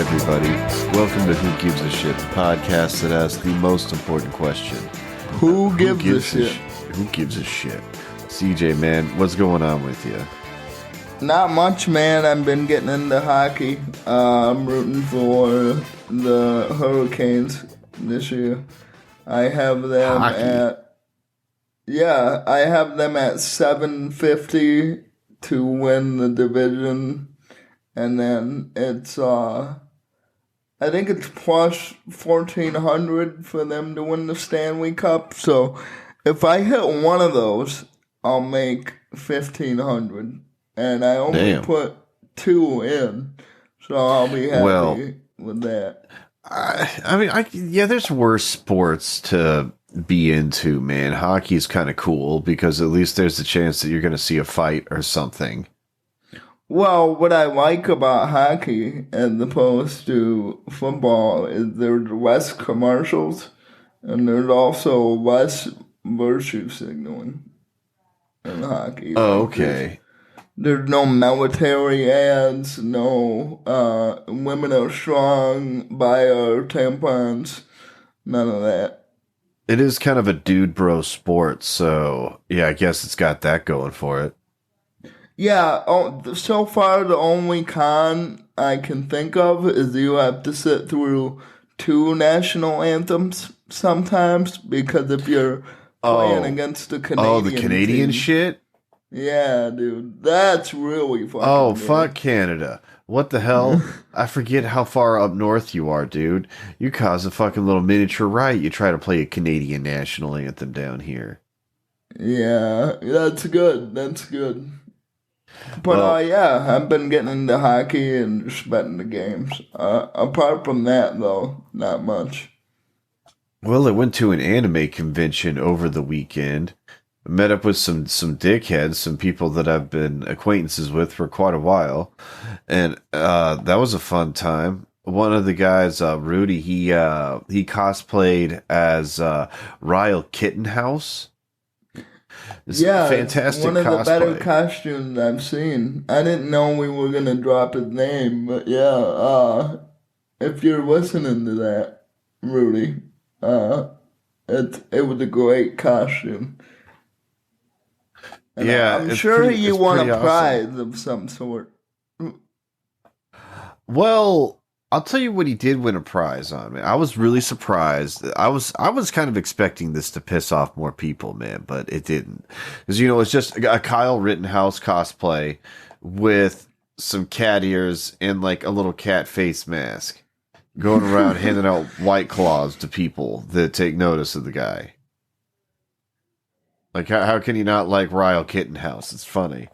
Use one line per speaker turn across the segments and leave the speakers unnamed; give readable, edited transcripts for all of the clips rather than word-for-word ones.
everybody. Welcome to Who Gives a Shit, the podcast that asks the most important question.
Who gives a shit?
Who gives a shit? CJ, man, what's going on with you?
Not much, man. I've been getting into hockey. I'm rooting for the Hurricanes this year. I have them I have them at 750 to win the division. And then it's, I think it's plus 1,400 for them to win the Stanley Cup. So if I hit one of those, I'll make 1,500. And I only put 2 in. So I'll be happy with that.
There's worse sports to be into, man. Hockey's kind of cool because at least there's a chance that you're going to see a fight or something.
Well, what I like about hockey as opposed to football is there's less commercials and there's also less virtue signaling in hockey.
Oh, okay.
There's no military ads, no women are strong, buy our tampons, none of that.
It is kind of a dude bro sport, so yeah, I guess it's got that going for it.
Yeah, so far the only con I can think of is you have to sit through 2 national anthems sometimes because if you're playing against the Canadian
Oh, the Canadian
team,
shit?
Yeah, dude, that's really fucking good.
Fuck Canada. What the hell? I forget how far up north you are, dude. You cause a fucking little miniature riot. You try to play a Canadian national anthem down here.
Yeah, that's good. But I've been getting into hockey and just betting the games. Apart from that, though, not much.
Well, I went to an anime convention over the weekend. I met up with some dickheads, some people that I've been acquaintances with for quite a while. And that was a fun time. One of the guys, Rudy, he cosplayed as Ryle Kittenhouse. Fantastic
one of
cosplay.
the better costumes I've seen. I didn't know we were gonna drop his name, but if you're listening to that, Rudy, it was a great costume. And I'm sure you won a prize of some sort.
Well, I'll tell you what he did win a prize on, man. I was really surprised. I was kind of expecting this to piss off more people, man, but it didn't. Because, it's just a Kyle Rittenhouse cosplay with some cat ears and like a little cat face mask going around handing out White Claws to people that take notice of the guy. Like, how can you not like Ryle Kittenhouse? It's funny.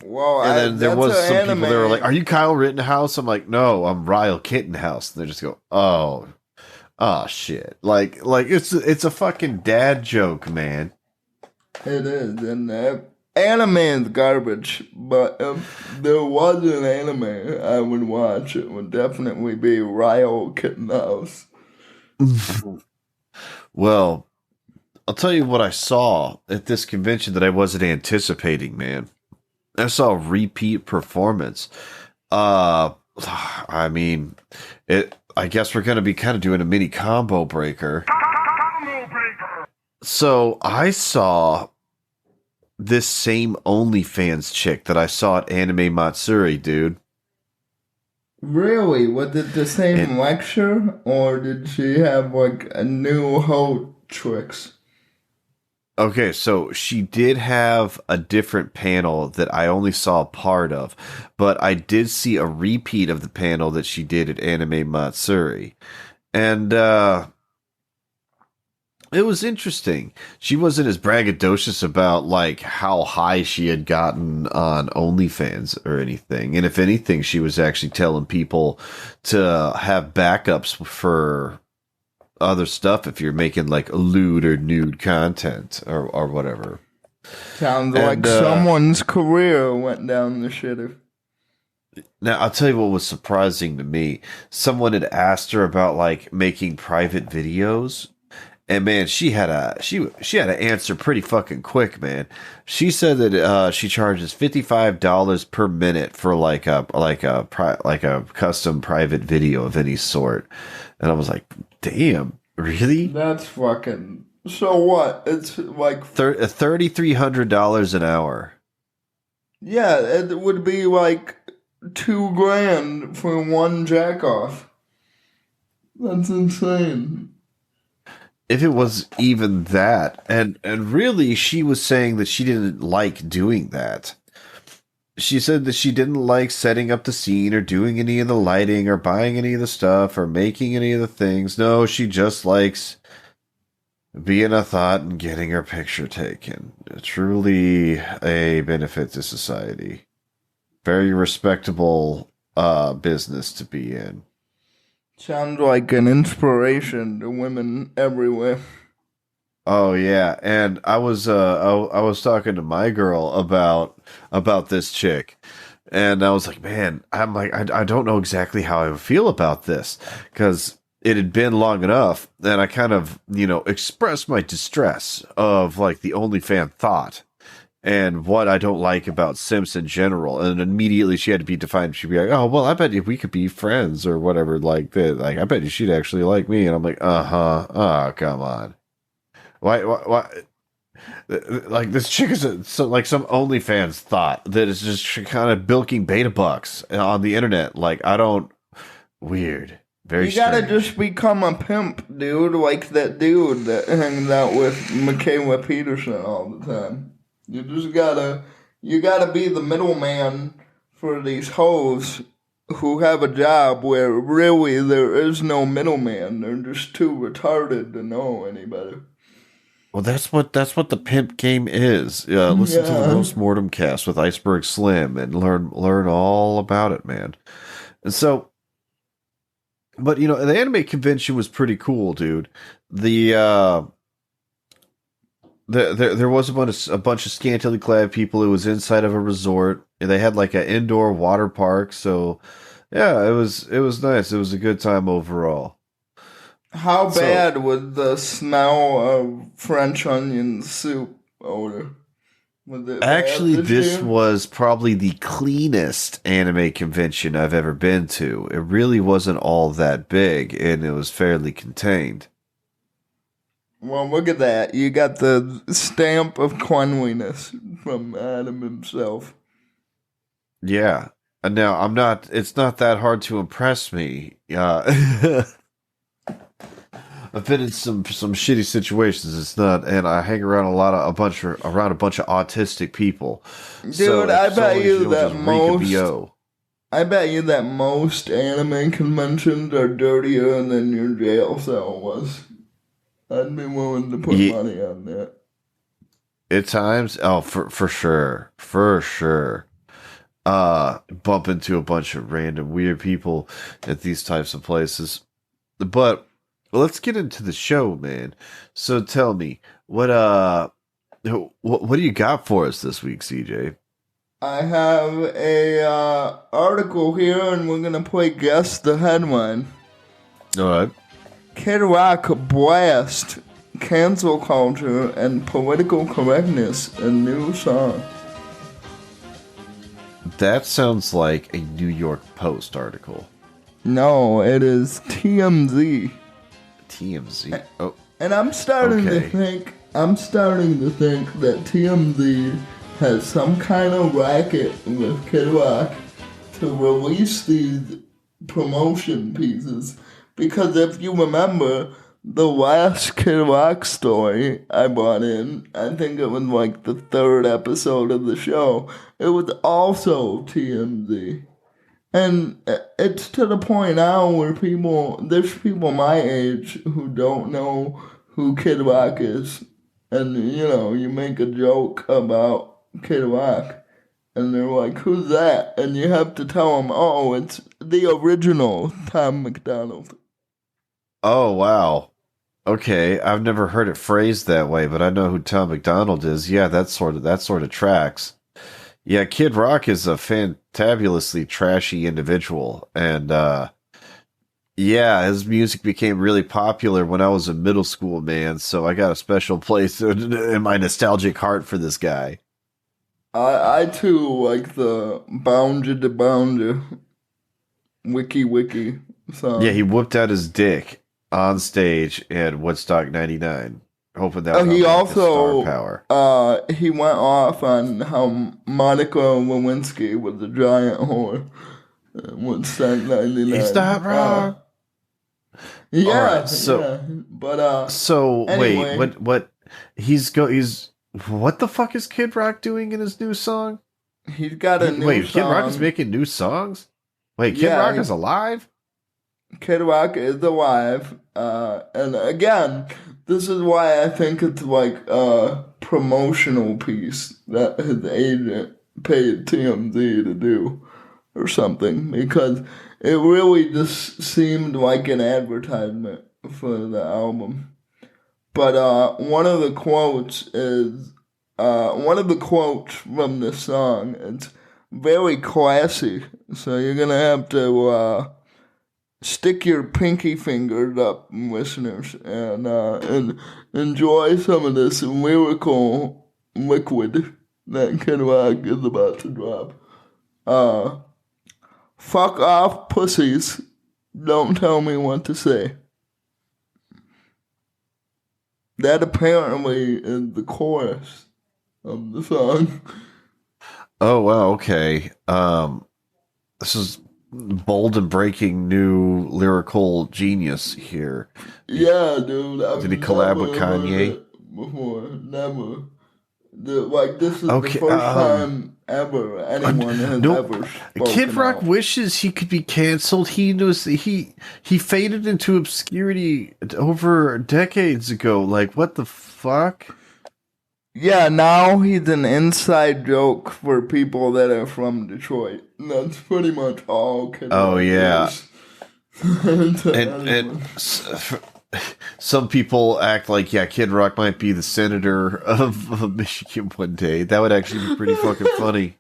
Well,
and then there was some people that were like, "Are you Kyle Rittenhouse?" I'm like, "No, I'm Ryle Kittenhouse." And they just go, "Oh, shit!" Like it's a fucking dad joke, man.
It is, and anime is garbage. But if there was an anime I would watch, it would definitely be Ryle Kittenhouse.
Well, I'll tell you what I saw at this convention that I wasn't anticipating, man. I saw a repeat performance. I guess we're going to be kind of doing a mini combo breaker. So I saw this same OnlyFans chick that I saw at Anime Matsuri, dude.
Really? Was it the same lecture, or did she have like a new hoe tricks?
Okay, so she did have a different panel that I only saw part of, but I did see a repeat of the panel that she did at Anime Matsuri. And it was interesting. She wasn't as braggadocious about like how high she had gotten on OnlyFans or anything. And if anything, she was actually telling people to have backups for other stuff if you're making like lewd or nude content or whatever.
Sounds like someone's career went down the shitter.
Now, I'll tell you what was surprising to me. Someone had asked her about like making private videos, And man, she had to answer pretty fucking quick, man. She said that she charges $55 per minute for like a custom private video of any sort. And I was like, damn, really?
That's fucking. So what? It's like
$3,300 an hour.
yeah, it would be like $2,000 for one jack off. That's insane.
If it was even that, and really, she was saying that she didn't like doing that. She said that she didn't like setting up the scene or doing any of the lighting or buying any of the stuff or making any of the things. No, she just likes being a thought and getting her picture taken. Truly a benefit to society. Very respectable business to be in.
Sounds like an inspiration to women everywhere.
Oh yeah, and I was talking to my girl about this chick, and I was like, man, I'm like, I don't know exactly how I would feel about this because it had been long enough, and I kind of expressed my distress of like the OnlyFans thought and what I don't like about simps in general, and immediately she had to be defined. She'd be like, oh well, I bet if we could be friends or whatever like that, like I bet you she'd actually like me, and I'm like, oh come on. Why? Like this chick is like some OnlyFans thought that is just kind of bilking beta bucks on the internet. Like I don't weird, very.
You gotta
strange.
just become a pimp, dude, like that dude that hangs out with Michaela Peterson all the time. You gotta be the middleman for these hoes who have a job where really there is no middleman. They're just too retarded to know any better.
Well, that's what the pimp game is. Listen to the
Yeah.
Roast Mortem cast with Iceberg Slim and learn all about it, man. And so, but the anime convention was pretty cool, dude. There was a bunch of scantily clad people. It was inside of a resort. They had like an indoor water park. So, yeah, it was nice. It was a good time overall.
How
So,
bad was the smell of French onion soup odor? Was it bad
actually, this
year?
was probably the cleanest anime convention I've ever been to. It really wasn't all that big, and it was fairly contained.
Well, look at that. You got the stamp of cleanliness from Adam himself.
Yeah. And now it's not that hard to impress me. I've been in some shitty situations. It's not, and I hang around a bunch of autistic people. So
Dude,
if
I bet
someone
you
feels
that
just reek of
most
BO.
I bet you that most anime conventions are dirtier than your jail cell was. I'd be willing to put
Ye-
money on that.
At times, oh, for sure, for sure. Bump into a bunch of random weird people at these types of places. But let's get into the show, man. So tell me, what do you got for us this week, CJ?
I have a article here, and we're gonna play guess the headline.
All right.
Kid Rock blast cancel culture and political correctness in new song.
That sounds like a New York Post article.
No, it is TMZ.
TMZ. Oh,
And I'm starting to
okay.
think that TMZ has some kind of racket with Kid Rock to release these promotion pieces. Because if you remember, the last Kid Rock story I brought in, I think it was like the third episode of the show, it was also TMZ. And it's to the point now where there's people my age who don't know who Kid Rock is. And, you make a joke about Kid Rock. And they're like, who's that? And you have to tell them, oh, it's the original Tom McDonald.
Oh, wow. Okay, I've never heard it phrased that way, but I know who Tom McDonald is. Yeah, that sort of tracks. Yeah, Kid Rock is a fantabulously trashy individual, and Yeah, his music became really popular when I was in middle school, man. So I got a special place in my nostalgic heart for this guy.
I too like the Bounja de Bounja Wiki Wiki
Yeah, he
song.
whooped out his dick on stage at Woodstock '99, hoping that
Oh,
would
he
unlock his star
also
power.
he went off on how Monica Lewinsky was a giant whore. Woodstock
He's not
'99.
wrong. All right,
Yeah,
so
yeah. But
wait,
anyway,
he's what the fuck is Kid Rock doing in his new song?
he's got a new
Wait, Kid Rock is
song.
making new songs? Wait, Kid
Yeah,
Rock is alive?
Kid Rock is alive. And again, this is why I think it's like a promotional piece that his agent paid TMZ to do or something because it really just seemed like an advertisement for the album. But one of the quotes from this song. It's very classy, so you're gonna have to stick your pinky fingers up, listeners, and enjoy some of this lyrical liquid that Kid Rock is about to drop. Uh, Fuck off, pussies. Don't tell me what to say. That apparently is the chorus of the song.
Oh wow, okay. This is bold and breaking new lyrical genius here.
Yeah, dude, I've
Did he collab with
never heard
Kanye?
it before. Never. Like, this is the
Okay,
first time ever
uh,
anyone has
no,
ever
Kid
spoken
Rock
out.
wishes he could be canceled. He faded into obscurity over decades ago. Like what the fuck?
Yeah, now he's an inside joke for people that are from Detroit. And that's pretty much all Kid
Oh
Rock
yeah,
is. To
and
anyone.
some people act like yeah, Kid Rock might be the senator of Michigan one day. That would actually be pretty fucking funny.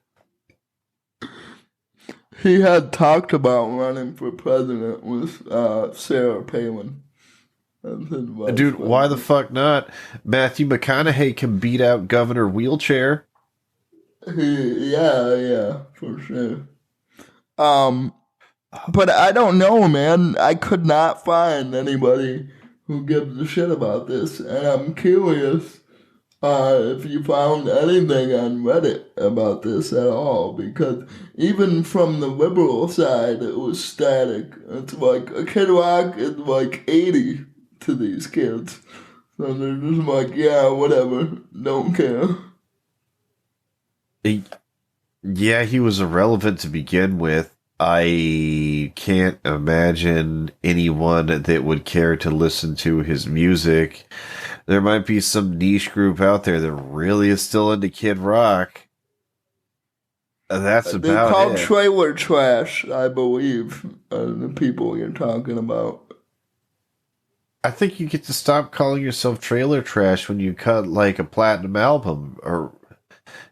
He had talked about running for president with Sarah Palin as his vice
Dude, why the
president.
fuck not? Matthew McConaughey can beat out Governor Wheelchair.
Yeah, for sure. Um, but I don't know, man. I could not find anybody who gives a shit about this, and I'm curious if you found anything on Reddit about this at all, because even from the liberal side, it was static. It's like a Kid Rock is like 80 to these kids, so they're just like, yeah, whatever, don't care.
He- yeah, he was irrelevant to begin with. I can't imagine anyone that would care to listen to his music. There might be some niche group out there that really is still into Kid Rock. That's
They're
about
called
it.
trailer trash, I believe, the people you're talking about.
I think you get to stop calling yourself trailer trash when you cut like a platinum album. Or,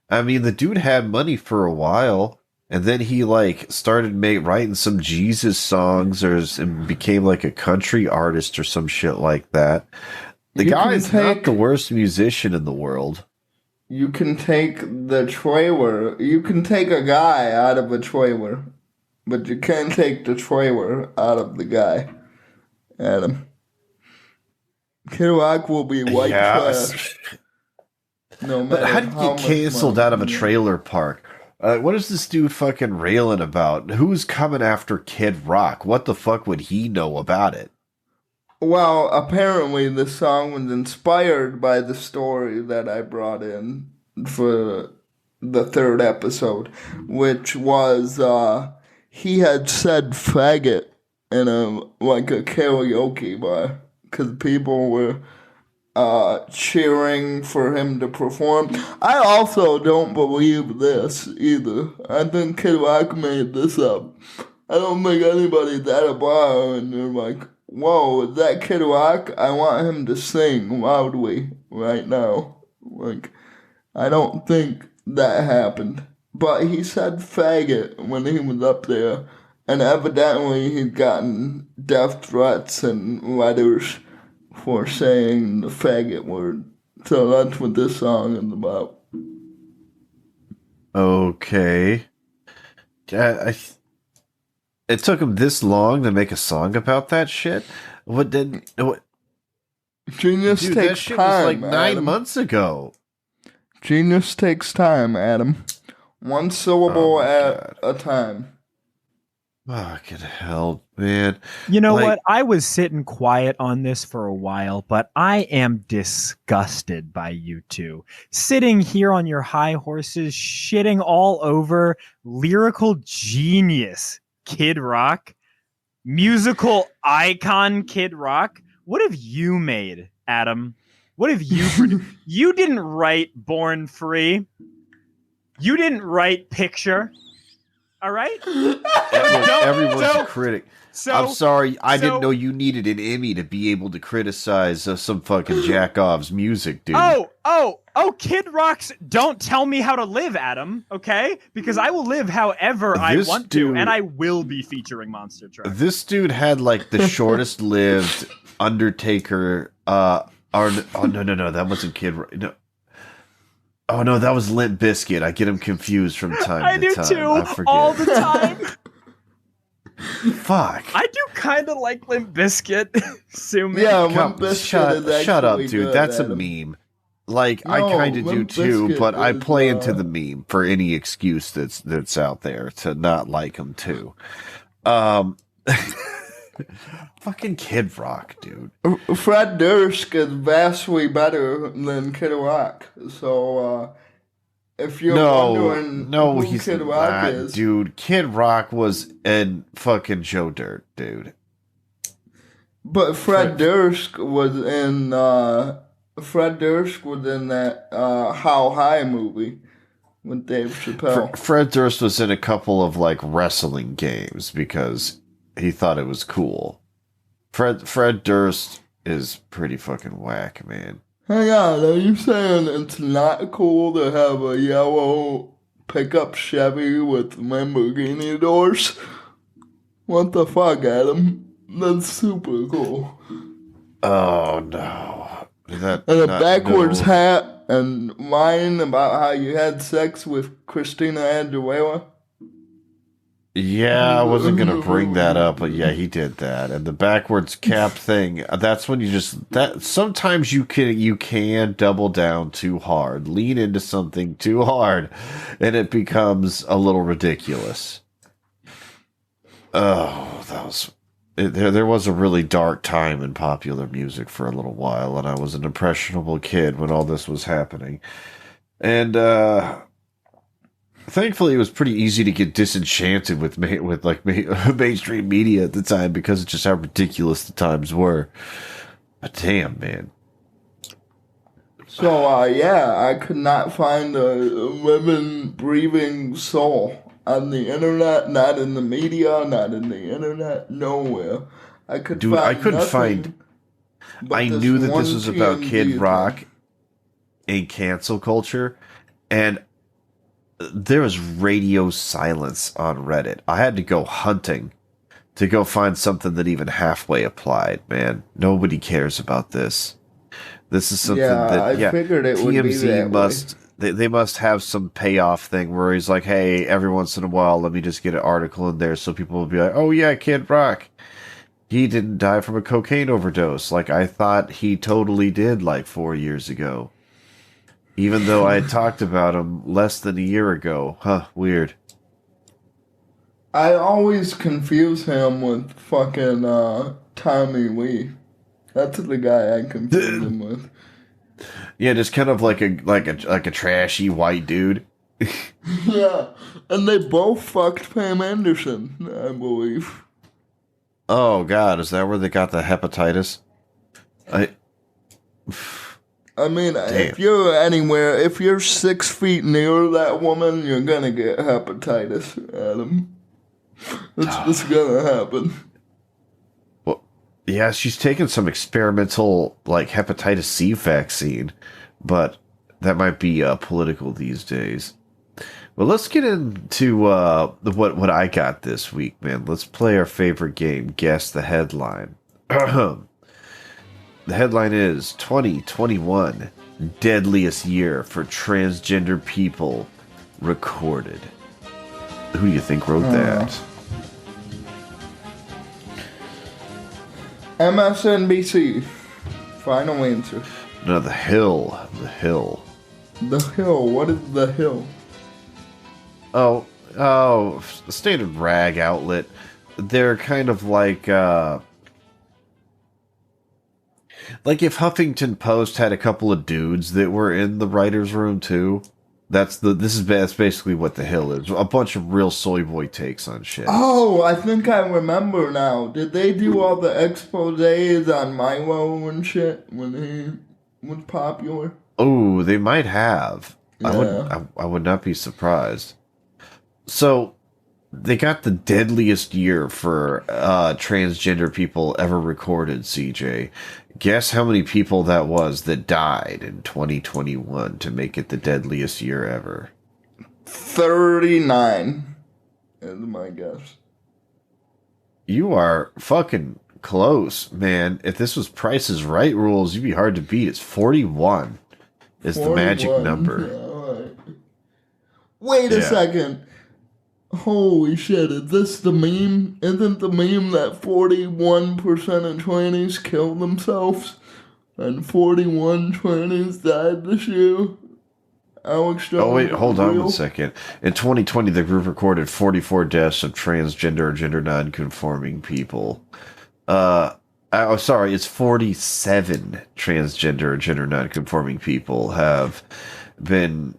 I mean, the dude had money for a while, and then he like started writing some Jesus songs, and became like a country artist or some shit like that. The
You
guy
can
is not
take
the worst musician in the world.
you can take the trailer. You can take a guy out of a trailer, but you can't take the trailer out of the guy. Adam. Kid Rock will be white
Yeah,
trash no
but how
matter
do you
how
get
much
canceled
money
out of a
he makes.
trailer park? What is this dude fucking railing about? Who's coming after Kid Rock? What the fuck would he know about it?
Well, apparently the song was inspired by the story that I brought in for the third episode, which was he had said faggot in a karaoke bar because people were cheering for him to perform. I also don't believe this either. I think Kid Rock made this up. I don't think anybody's at a bar and they're like, whoa, is that Kid Rock? I want him to sing loudly right now. Like, I don't think that happened. But he said faggot when he was up there. And evidently he'd gotten death threats and letters for saying the faggot word. So that's what this song is about.
Okay. It took him this long to make a song about that shit? What did... What,
Genius
dude, that
takes
shit was like
time,
9
Adam.
months ago.
Genius takes time, Adam. One syllable at a time.
Fucking hell, man.
You know
Like-
what? I was sitting quiet on this for a while, but I am disgusted by you two. Sitting here on your high horses, shitting all over lyrical genius Kid Rock, musical icon Kid Rock. What have you made, Adam? What have you produced? You didn't write Born Free. You didn't write Picture. All right?
Everyone's a critic.
So,
I'm sorry, I didn't know you needed an Emmy to be able to criticize some fucking jack-off's music, dude.
Oh, Kid Rock's Don't Tell Me How to Live, Adam, okay? Because I will live however I want to, and I will be featuring Monster Truck.
This dude had like the shortest lived Undertaker, no, that wasn't Kid Rock. No. Oh no, that was Limp Bizkit. I get him confused from time
I
to
do
time.
too,
I forget.
all the time.
Fuck.
I do kind of like Limp Bizkit. Sue me.
Yeah,
Come,
Limp Bizkit is
shut up,
actually
dude.
good,
That's
Adam.
a meme. Like
No,
I kind of do
Limp
too,
Bizkit
but I
is,
play into the meme for any excuse that's out there to not like him too. Fucking Kid Rock, dude.
Fred Durst is vastly better than Kid Rock. So, if you're wondering who
he's
Kid Rock
not,
is,
dude. Kid Rock was in fucking Joe Dirt, dude.
but Fred Durst was in that How High movie with Dave Chappelle.
Fred Durst was in a couple of like wrestling games because he thought it was cool. Fred Durst is pretty fucking whack, man.
Hang on, are you saying it's not cool to have a yellow pickup Chevy with Lamborghini doors? What the fuck, Adam? That's super cool.
Oh no.
And a backwards hat and lying about how you had sex with Christina Aguilera.
Yeah, I wasn't gonna bring that up, but yeah, he did that. And the backwards cap thing, that's when sometimes you can double down too hard, lean into something too hard, and it becomes a little ridiculous. Oh, there was a really dark time in popular music for a little while, and I was an impressionable kid when all this was happening. And thankfully, it was pretty easy to get disenchanted with mainstream media at the time because of just how ridiculous the times were. But damn, man.
So, yeah, I could not find a living, breathing soul on the internet, not in the media, not in the internet, nowhere. I couldn't find.
I knew that this was about Kid Rock and cancel culture, and there was radio silence on Reddit. I had to go hunting to go find something that even halfway applied, man. Nobody cares about this. This is something
I figured it would be that
must way. They must have some payoff thing where he's like, hey, every once in a while, let me just get an article in there so people will be like, oh yeah, Kid Rock. He didn't die from a cocaine overdose like I thought he totally did like 4 years ago. Even though I had talked about him less than a year ago. Huh, weird.
I always confuse him with fucking Tommy Lee. That's the guy I confuse him with.
Yeah, just kind of like a trashy white dude.
Yeah, and they both fucked Pam Anderson, I believe.
Oh God, is that where they got the hepatitis?
I mean,
Damn.
if you're 6 feet near that woman, you're gonna get hepatitis, Adam. It's just gonna happen.
Well, yeah, she's taken some experimental like hepatitis C vaccine, but that might be political these days. Well, let's get into what I got this week, man. Let's play our favorite game, Guess the Headline. The headline is 2021 Deadliest Year for Transgender People Recorded. Who do you think wrote that?
MSNBC. Final answer.
No, The Hill. The Hill.
The Hill. What is The Hill?
Oh, standard rag outlet. They're kind of like if Huffington Post had a couple of dudes that were in the writers' room too. That's basically what The Hill is. A bunch of real soy boy takes on shit.
Oh, I think I remember now. Did they do all the exposés on Milo and shit when he was popular?
Oh, they might have.
Yeah.
I would not be surprised. So, they got the deadliest year for transgender people ever recorded, CJ. Guess how many people that was that died in 2021 to make it the deadliest year ever?
39 is my guess.
You are fucking close, man. If this was Price is Right rules, you'd be hard to beat. It's 41 is the magic
41.
number.
Yeah, all right. Wait a second. Holy shit, is this the meme? Isn't the meme that 41% of trannies killed themselves and 41 trannies died this year? Alex Jones.
Oh, wait, hold on one second. In 2020, the group recorded 44 deaths of transgender or gender non-conforming people. Sorry, it's 47 transgender or gender non-conforming people have been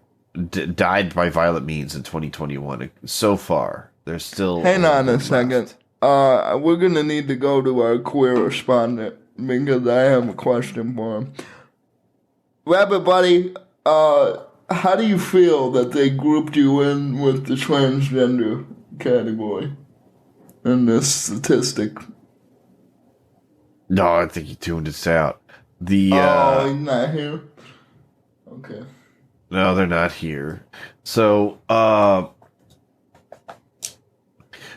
died by violent means in 2021. So far, there's still...
Hang on a second. We're going to need to go to our queer respondent because I have a question for him. Rabbit Buddy, how do you feel that they grouped you in with the transgender category in this statistic?
No, I think he tuned us out.
He's not here? Okay.
No, they're not here. So,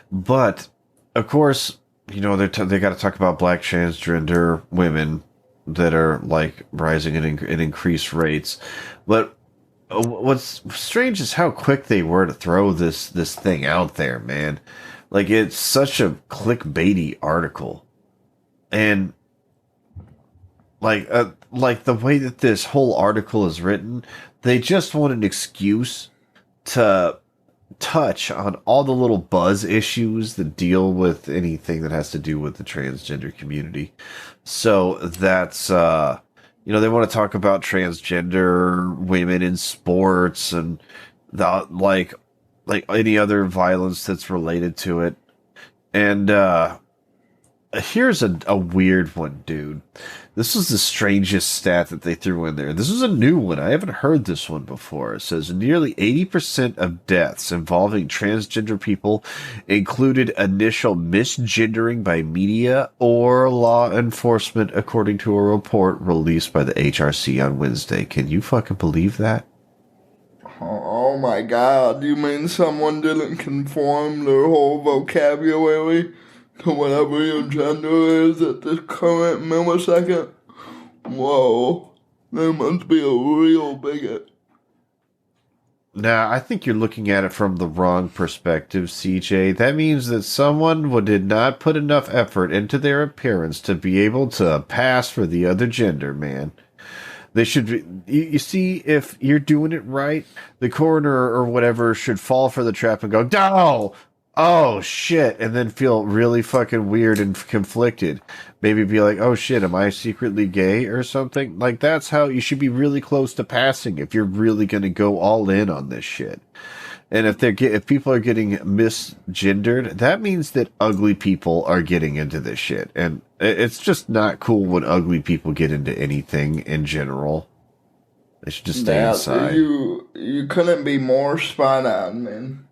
but of course, you know, they got to talk about black transgender women that are like rising in increased rates. But what's strange is how quick they were to throw this thing out there, man. Like, it's such a clickbaity article, and like the way that this whole article is written, they just want an excuse to touch on all the little buzz issues that deal with anything that has to do with the transgender community. So that's, they want to talk about transgender women in sports and like any other violence that's related to it. And, here's a weird one, dude. This was the strangest stat that they threw in there. This is a new one. I haven't heard this one before. It says nearly 80% of deaths involving transgender people included initial misgendering by media or law enforcement, according to a report released by the HRC on Wednesday. Can you fucking believe that?
Oh my god, you mean someone didn't conform their whole vocabulary to whatever your gender is at this current millisecond? Whoa, they must be a real bigot.
Nah, I think you're looking at it from the wrong perspective, CJ. That means that someone did not put enough effort into their appearance to be able to pass for the other gender, man. They should be, you see, if you're doing it right, the coroner or whatever should fall for the trap and go, no! Oh, shit, and then feel really fucking weird and conflicted. Maybe be like, oh, shit, am I secretly gay or something? Like, that's how you should be really close to passing if you're really going to go all in on this shit. And if people are getting misgendered, that means that ugly people are getting into this shit. And it's just not cool when ugly people get into anything in general. They should just stay inside.
You couldn't be more spot on, man.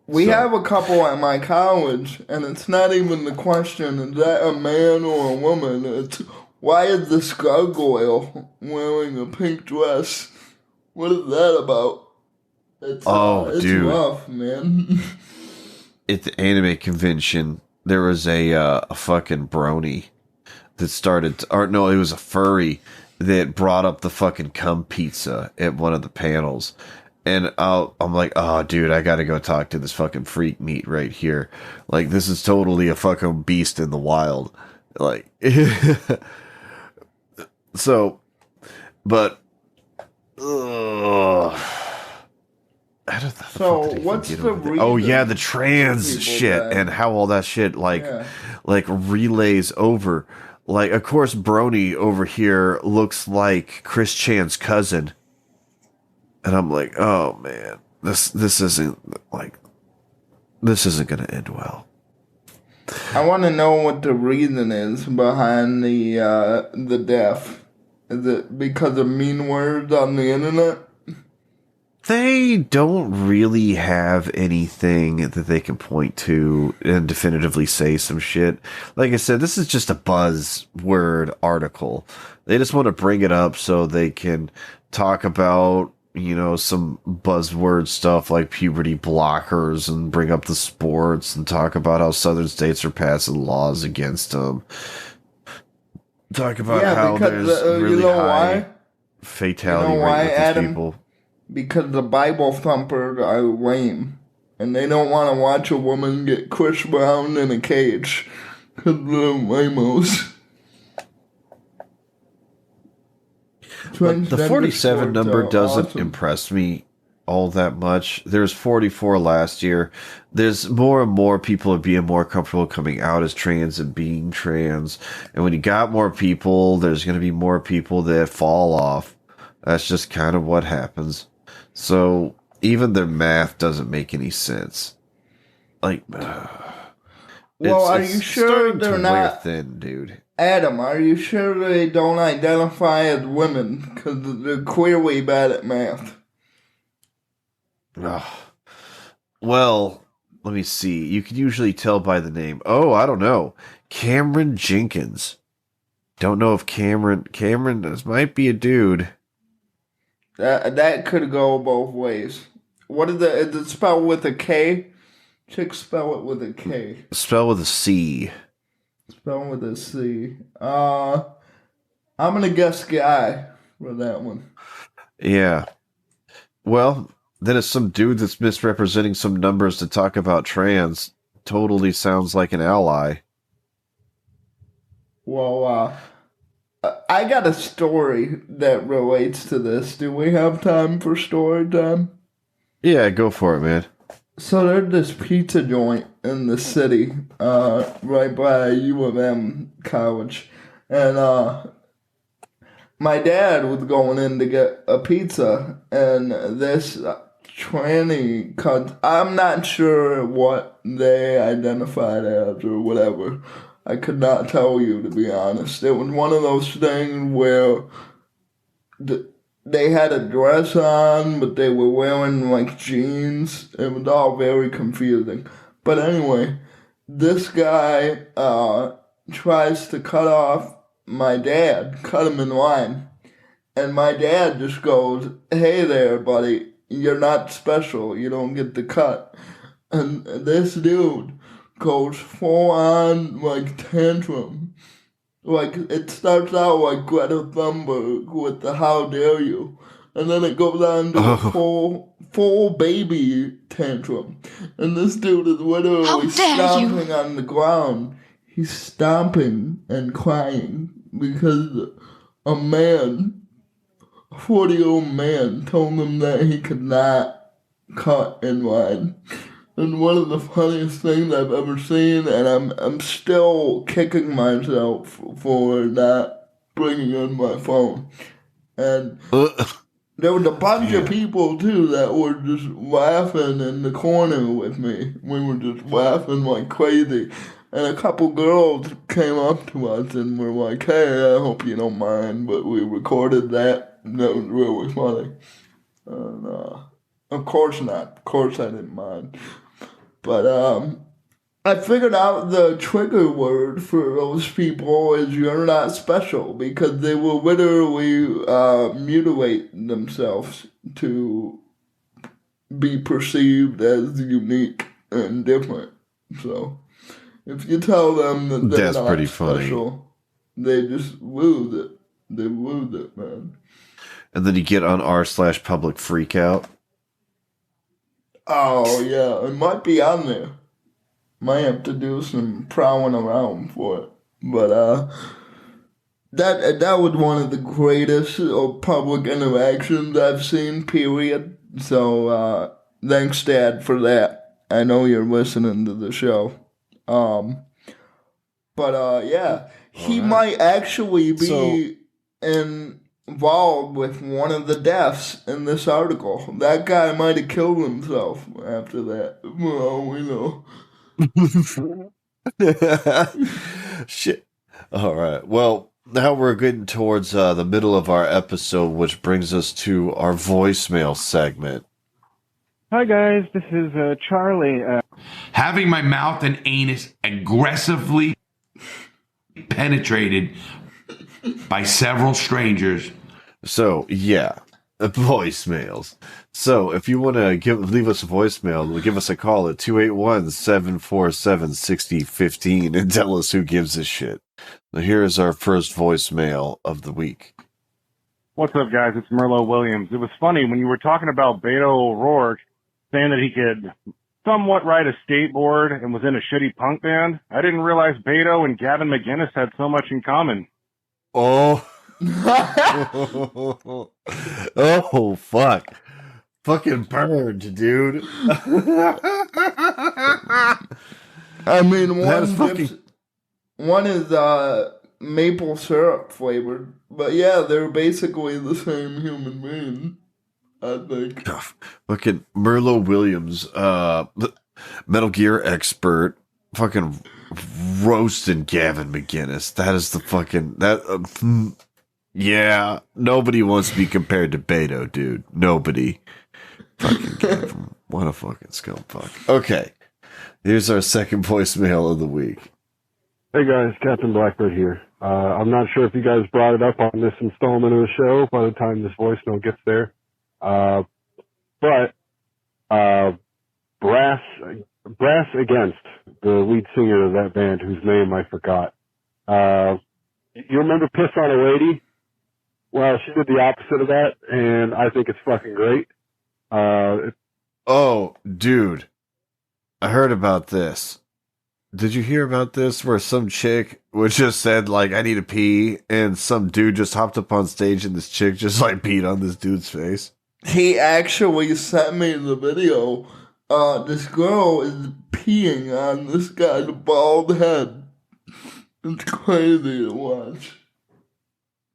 We have a couple at my college, and it's not even the question, is that a man or a woman? It's, why is this gargoyle wearing a pink dress? What is that about?
Oh,
It's
dude.
rough, man.
At the anime convention, there was a fucking brony that started, or no, it was a furry that brought up the fucking cum pizza at one of the panels. And I'm like, oh, dude, I gotta go talk to this fucking freak meat right here. Like, this is totally a fucking beast in the wild. Like, so, but, ugh. How did the
So,
fuck did I even
what's
get
the
over there? Oh yeah,
reason
the trans
people
shit
die?
and how all that shit
Yeah.
like relays over. Like, of course, Brony over here looks like Chris Chan's cousin, and I'm like, oh man, this isn't gonna end well.
I want to know what the reason is behind the death. Is it because of mean words on the internet?
They don't really have anything that they can point to and definitively say some shit. Like I said, this is just a buzzword article. They just want to bring it up so they can talk about, some buzzword stuff like puberty blockers and bring up the sports and talk about how southern states are passing laws against them. Talk about how
because
there's really
you know
high
why?
fatality
You know
rate
why,
with these
Adam?
people.
Because the Bible thumpers are lame. And they don't want to watch a woman get Chris Brown in a cage. Because they're lamos.
But the 47
sports
number
are
doesn't
awesome.
impress me all that much. There's 44 last year. There's more and more people are being more comfortable coming out as trans and being trans. And when you got more people, there's going to be more people that fall off. That's just kind of what happens. So even their math doesn't make any sense. Like,
Well, are
it's
you sure
starting
they're
to wear
not...
thin, dude.
Adam, are you sure they don't identify as women? Because they're clearly bad at math.
Ugh. Well, let me see. You can usually tell by the name. Oh, I don't know. Cameron Jenkins. Don't know if Cameron, this might be a dude.
That could go both ways. What is it spelled with a K? Chicks spell it with a K.
Spell with a C.
Spell with a C. I'm gonna guess guy for that one.
Yeah. Well, then it's some dude that's misrepresenting some numbers to talk about trans. Totally sounds like an ally.
Well, I got a story that relates to this. Do we have time for story time?
Yeah, go for it, man.
So there's this pizza joint in the city, right by U of M college, and my dad was going in to get a pizza, and this tranny cunt, I'm not sure what they identified as or whatever. I could not tell you, to be honest. It was one of those things where they had a dress on, but they were wearing like jeans. It was all very confusing. But anyway, this guy tries to cut off my dad, cut him in line. And my dad just goes, "Hey there, buddy, you're not special. You don't get the cut." And this dude goes full on like tantrum. Like, it starts out like Greta Thunberg with the "How dare you," and then it goes on to a full baby tantrum. And this dude is literally stomping on the ground. He's stomping and crying because a 40-year-old man told him that he could not cut in line. And one of the funniest things I've ever seen, and I'm still kicking myself for not bringing in my phone. And there was a bunch of people, too, that were just laughing in the corner with me. We were just laughing like crazy. And a couple girls came up to us and were like, "Hey, I hope you don't mind, but we recorded that. And that was really funny." And, of course not. Of course I didn't mind. But I figured out the trigger word for those people is "you're not special," because they will literally mutilate themselves to be perceived as unique and different. So if you tell them that they're
That's
not
pretty funny.
special, they just lose it. They lose it, man.
And then you get on r/public freakout.
Oh yeah, it might be on there. Might have to do some prowling around for it. But that was one of the greatest public interactions I've seen, period. So thanks, Dad, for that. I know you're listening to the show. Yeah, he might actually be involved with one of the deaths in this article. That guy might have killed himself after that. Well, we know.
Shit. All right. Well, now we're getting towards the middle of our episode, which brings us to our voicemail segment.
Hi guys, this is Charlie.
Having my mouth and anus aggressively penetrated by several strangers.
So, yeah, voicemails. So, if you want to leave us a voicemail, give us a call at 281-747-6015 and tell us who gives a shit. Now, here is our first voicemail of the week.
What's up, guys? It's Merlot Williams. It was funny when you were talking about Beto O'Rourke saying that he could somewhat ride a skateboard and was in a shitty punk band. I didn't realize Beto and Gavin McInnes had so much in common.
Oh. Oh, fuck. Fucking burned, dude.
I mean,
fucking...
one is maple syrup flavored, but yeah, they're basically the same human being, I think.
Fucking Merlot Williams, Metal Gear expert, fucking roasting Gavin McInnes. That is the fucking yeah. Nobody wants to be compared to Beto, dude. Nobody. Fucking Gavin, what a fucking scumfuck. Okay, here's our second voicemail of the week.
Hey guys, Captain Blackbird here. I'm not sure if you guys brought it up on this installment of the show by the time this voicemail gets there. But Brass Against, the lead singer of that band whose name I forgot. You remember Piss on a Lady? Well, she did the opposite of that, and I think it's fucking great.
Oh, dude. I heard about this. Did you hear about this where some chick just said, like, I need to pee, and some dude just hopped up on stage and this chick just, like, peed on this dude's face?
He actually sent me the video. This girl is peeing on this guy's bald head. It's crazy to watch.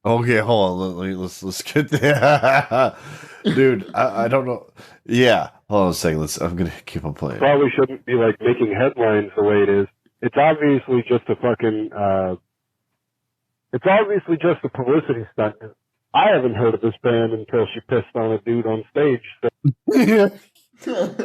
Okay, hold on. Let's get there. Dude, I don't know. Yeah, hold on a second. I'm gonna keep on playing.
Probably shouldn't be like making headlines the way it is. It's obviously just a fucking. It's obviously just a publicity stunt. I haven't heard of this band until she pissed on a dude on stage. So.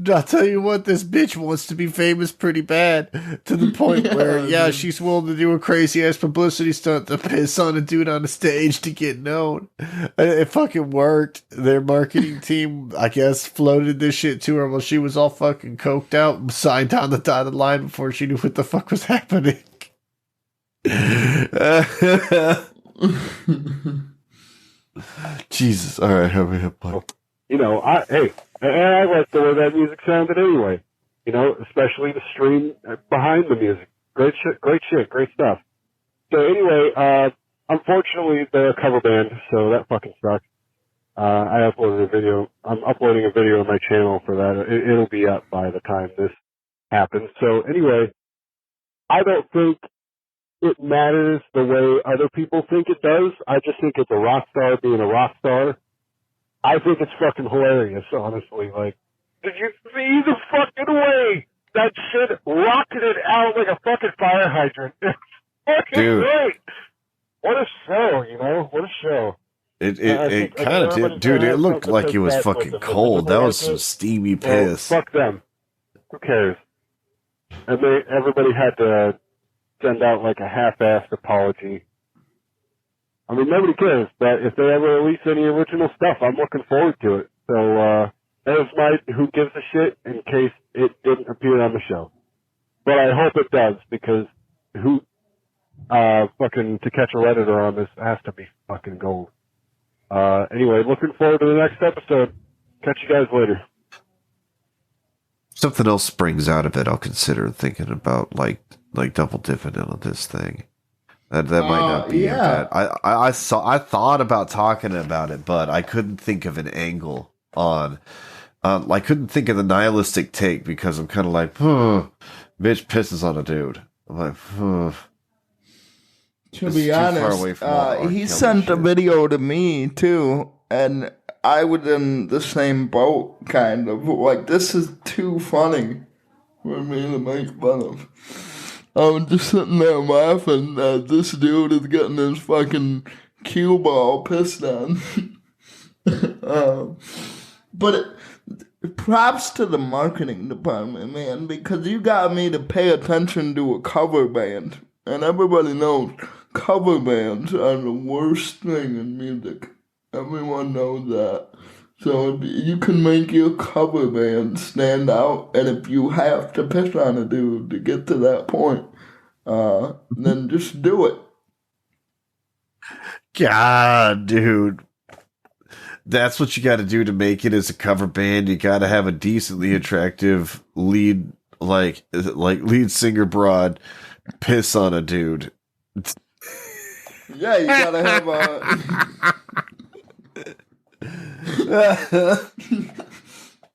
I'll tell you what, this bitch wants to be famous pretty bad, to the point where, she's willing to do a crazy ass publicity stunt to piss on a dude on a stage to get known. It fucking worked. Their marketing team, I guess, floated this shit to her while she was all fucking coked out and signed on the dotted line before she knew what the fuck was happening. Jesus, all right, hurry up, buddy.
You know, I like the way that music sounded anyway. You know, especially the stream behind the music. Great shit, great stuff. So anyway, unfortunately they're a cover band, so that fucking sucks. I uploaded a video. I'm uploading a video on my channel for that. It'll be up by the time this happens. So anyway, I don't think it matters the way other people think it does. I just think it's a rock star being a rock star. I think it's fucking hilarious, honestly. Like, did you see the fucking way that shit rocketed out like a fucking fire hydrant? It's fucking great. What a show, you know? What a show.
It kind of did. Dude, it looked like it was fucking cold. That was some steamy piss.
Fuck them. Who cares? And everybody had to send out like a half-assed apology I mean, nobody cares, but if they ever release any original stuff, I'm looking forward to it. So, there's my who gives a shit in case it didn't appear on the show. But I hope it does, because fucking To Catch a Redditor on this has to be fucking gold. Anyway, looking forward to the next episode. Catch you guys later.
Something else springs out of it, I'll consider thinking about, like double dipping on this thing. That might not be bad. I thought about talking about it, but I couldn't think of an angle on. I couldn't think of the nihilistic take, because I'm kind of like, bitch pisses on a dude. I'm like,
To be honest, he sent a video to me too, and I was in the same boat, kind of. Like, this is too funny for me to make fun of. I was just sitting there laughing that this dude is getting his fucking cue ball pissed on. But props to the marketing department, man, because you got me to pay attention to a cover band. And everybody knows cover bands are the worst thing in music. Everyone knows that. So you can make your cover band stand out, and if you have to piss on a dude to get to that point, then just do it.
God, dude. That's what you got to do to make it as a cover band. You got to have a decently attractive lead, like lead singer broad, piss on a dude.
Yeah, you gotta have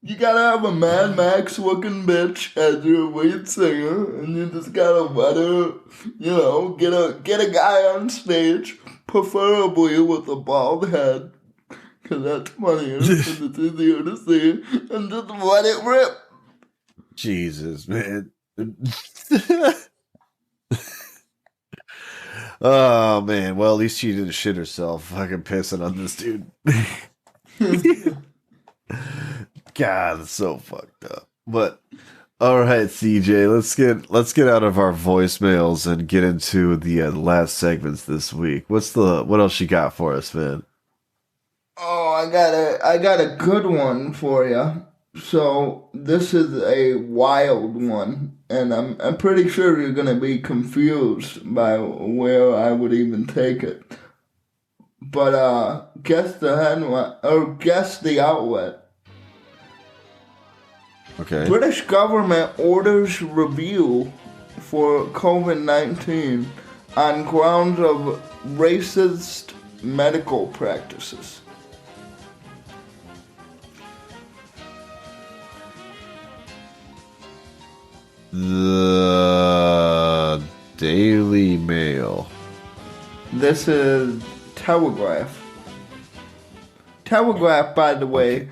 you gotta have a Mad Max looking bitch as your lead singer, and you just gotta let her, get a guy on stage, preferably with a bald head, because that's funnier and it's easier to see, and just let it rip.
Jesus, man. Oh, man. Well, at least she didn't shit herself fucking pissing on this dude. God, that's so fucked up. But all right, CJ, let's get out of our voicemails and get into the last segments this week. What else you got for us, man?
Oh, I got a good one for you. So this is a wild one, and I'm pretty sure you're gonna be confused by where I would even take it. But guess the headline, or guess the outlet.
Okay.
British government orders review for COVID-19 on grounds of racist medical practices.
The Daily Mail.
This is Telegraph. Telegraph, by the way,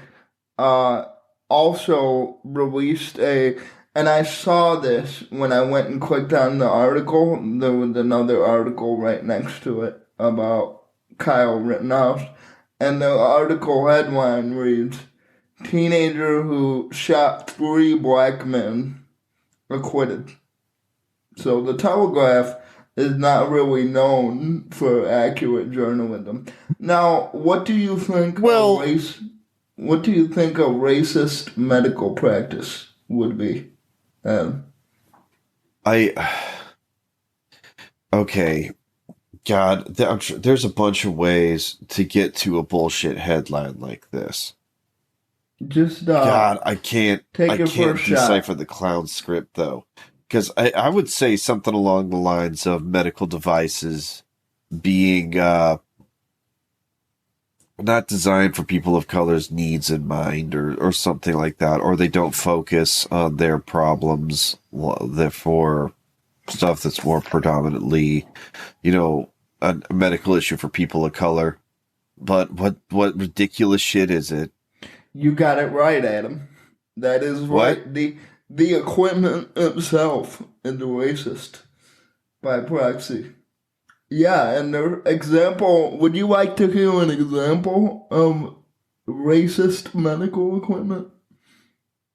also released and I saw this when I went and clicked on the article. There was another article right next to it about Kyle Rittenhouse, and the article headline reads, "Teenager who shot 3 black men acquitted." So the Telegraph is not really known for accurate journalism. Now, what do you think? What do you think a racist medical practice would be?
Okay. God, I'm sure there's a bunch of ways to get to a bullshit headline like this.
Just
God, I can't
decipher
the clown script though, because I would say something along the lines of medical devices being not designed for people of color's needs in mind, or something like that, or they don't focus on their problems, therefore stuff that's more predominantly, a medical issue for people of color. But what ridiculous shit is it?
You got it right, Adam. That is right.
What?
The equipment itself is racist by proxy. Yeah, and the example, would you like to hear an example of racist medical equipment?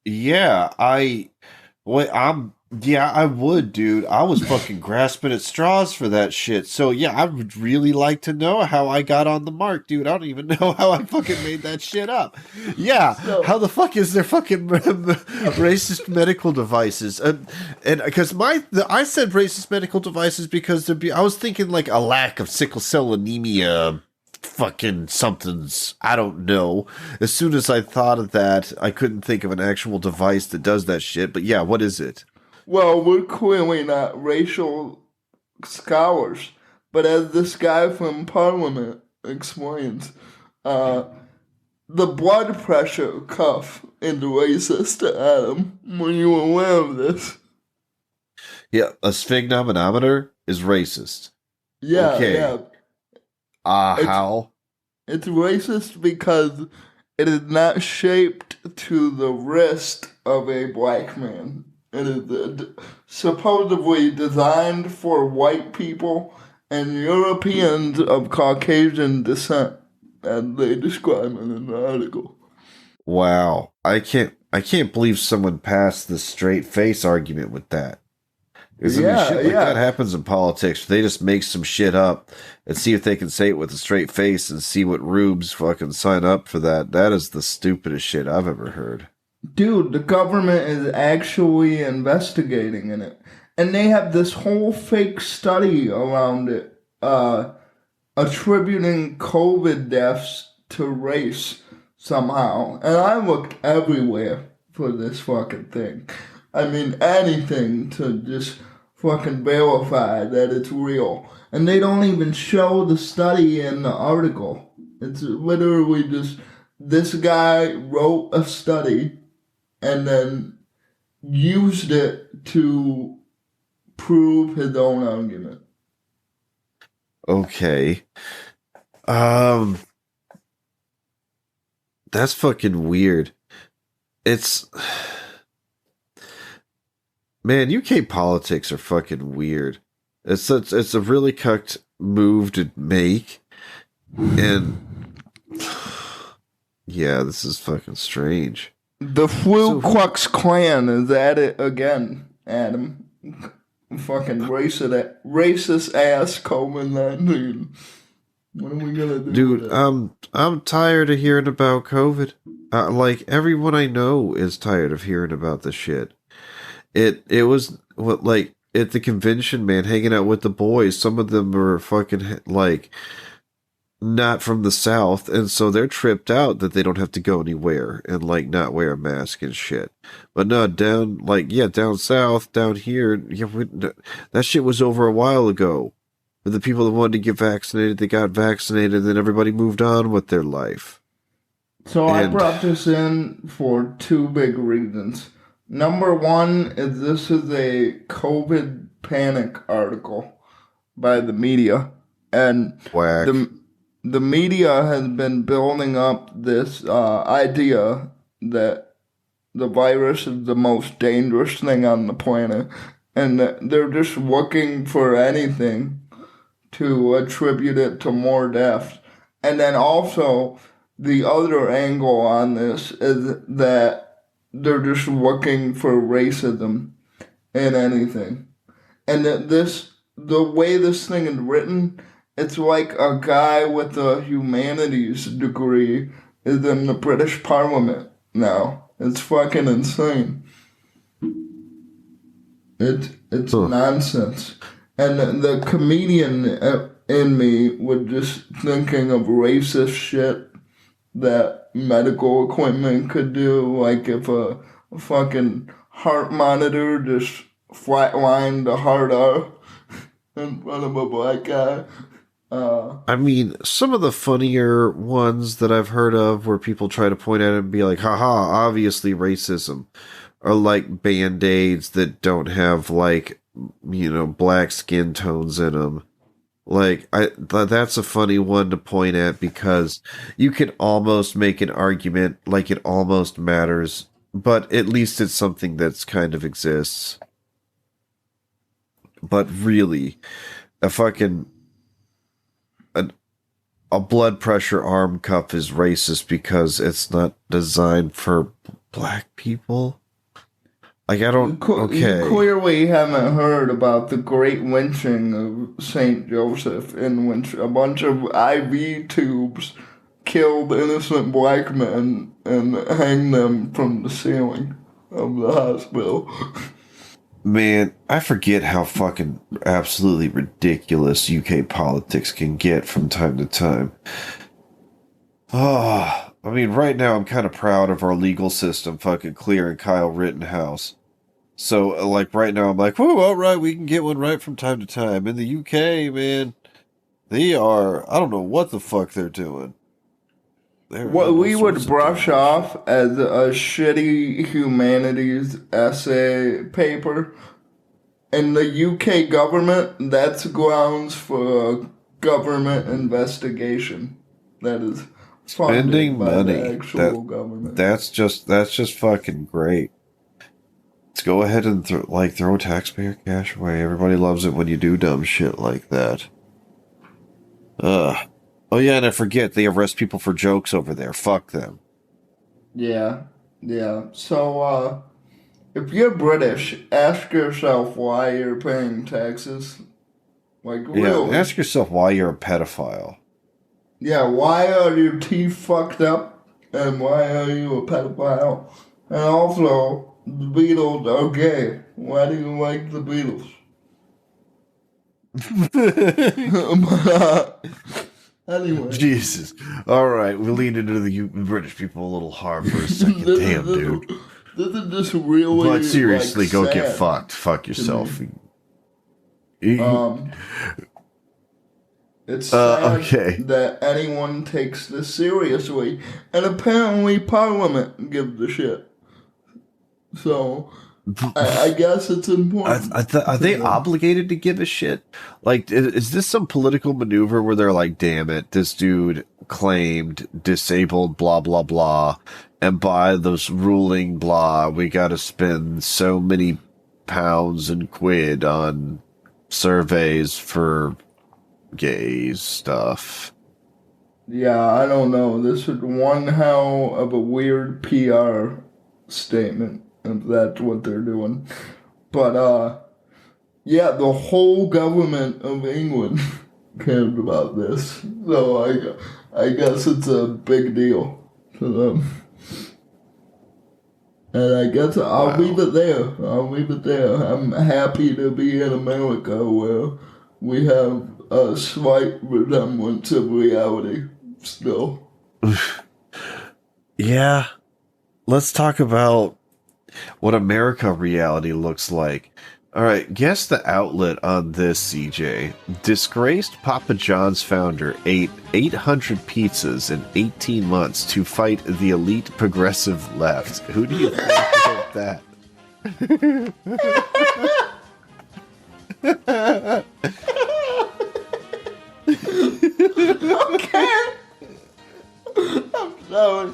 Yeah, I'm Yeah, I would, dude. I was fucking grasping at straws for that shit. So yeah, I would really like to know how I got on the mark, dude. I don't even know how I fucking made that shit up. Yeah,
So
how the fuck is there fucking racist medical devices? And because I said racist medical devices because I was thinking like a lack of sickle cell anemia. Fucking something's, I don't know. As soon as I thought of that, I couldn't think of an actual device that does that shit. But yeah, what is it?
well, we're clearly not racial scholars, but as this guy from Parliament explains, uh, the blood pressure cuff is racist, Adam. Were you aware of this?
Yeah, a sphygmomanometer is racist.
Yeah,
Okay.
yeah. It's
How?
it's racist because it is not shaped to the wrist of a black man. It is supposedly designed for white people and Europeans of Caucasian descent, as they describe it in the article.
Wow. I can't believe someone passed the straight face argument with that. Because I mean
Yeah,
shit like that
yeah.
happens in politics. They just make some shit up and see if they can say it with a straight face and see what rubes fucking sign up for that. That is the stupidest shit I've ever heard.
Dude, the government is actually investigating in it. And they have this whole fake study around it, attributing COVID deaths to race somehow. And I looked everywhere for this fucking thing. I mean, anything to just fucking verify that it's real. And they don't even show the study in the article. It's literally just this guy wrote a study and then used it to prove his own argument.
Okay. Um that's fucking weird. It's Man, UK politics are fucking weird. It's a really cucked move to make, and yeah, this is fucking strange.
The Ku
So who?
Klux Klan is at it again, Adam. Fucking racist ass COVID-19. What are we gonna do with
Dude,
it?
I'm tired of hearing about COVID. Like everyone I know is tired of hearing about this shit. It was what like at the convention, man, hanging out with the boys. Some of them were fucking like not from the South, and so they're tripped out that they don't have to go anywhere and like not wear a mask and shit. But no, down like yeah, down south, down here, yeah, that shit was over a while ago. The people that wanted to get vaccinated, they got vaccinated, and then everybody moved on with their life.
So I
And
brought this in for two big reasons. Number one is this is a COVID panic article by the media, and
whack.
the the media has been building up this idea that the virus is the most dangerous thing on the planet, and that they're just looking for anything to attribute it to more deaths. And then also, the other angle on this is that they're just looking for racism in anything. And that the way this thing is written, it's like a guy with a humanities degree is in the British Parliament now. It's fucking insane. It's
Huh.
nonsense. And the comedian in me was just thinking of racist shit that medical equipment could do, like if a fucking heart monitor just flatlined the heart out in front of a black guy.
I mean, some of the funnier ones that I've heard of where people try to point at it and be like, haha, obviously racism, are like band-aids that don't have like, black skin tones in them. Like, that's a funny one to point at because you can almost make an argument like it almost matters, but at least it's something that's kind of exists. But really, a fucking a blood pressure arm cuff is racist because it's not designed for black people. Like, I don't.
You
Okay.
clearly haven't heard about the great lynching of St. Joseph, in which a bunch of IV tubes killed innocent black men and hanged them from the ceiling of the hospital.
Man, I forget how fucking absolutely ridiculous UK politics can get from time to time. Oh, I mean, right now I'm kind of proud of our legal system fucking clearing Kyle Rittenhouse. So, like, right now I'm like, whoa, all right, we can get one right from time to time. In the UK, man, they are, I don't know what the fuck they're doing.
What we would brush off as a shitty humanities essay paper, in the UK government, that's grounds for a government investigation. That is funded
Spending
by
money.
the actual government.
That's just fucking great. Let's go ahead and throw taxpayer cash away. Everybody loves it when you do dumb shit like that. Oh yeah, and I forget, they arrest people for jokes over there. Fuck them.
Yeah. So, if you're British, ask yourself why you're paying taxes. Like, really.
Yeah, ask yourself why you're a pedophile.
Yeah, why are your teeth fucked up? And why are you a pedophile? And also, the Beatles are gay. Why do you like the Beatles? Anyway.
Jesus. Alright, we leaned into the British people a little hard for a second. Damn, dude.
This is just really.
But seriously,
like,
go
sad.
get fucked. Fuck yourself.
It's sad
okay.
that anyone takes this seriously, and apparently Parliament gives a shit. So, I guess it's important.
Are they obligated to give a shit? Like, is this some political maneuver where they're like, damn it, this dude claimed disabled blah, blah, blah, and by this ruling blah, we gotta spend so many pounds and quid on surveys for gay stuff.
Yeah, I don't know. This is one hell of a weird PR statement, if that's what they're doing. But, yeah, the whole government of England cared about this. So I guess it's a big deal to them. And I guess I'll leave it there. I'm happy to be in America where we have a slight resemblance of reality still.
Yeah. Let's talk about what America reality looks like. All right, guess the outlet on this, CJ. Disgraced Papa John's founder ate 800 pizzas in 18 months to fight the elite progressive left. Who do you think wrote that?
Okay. I'm sorry.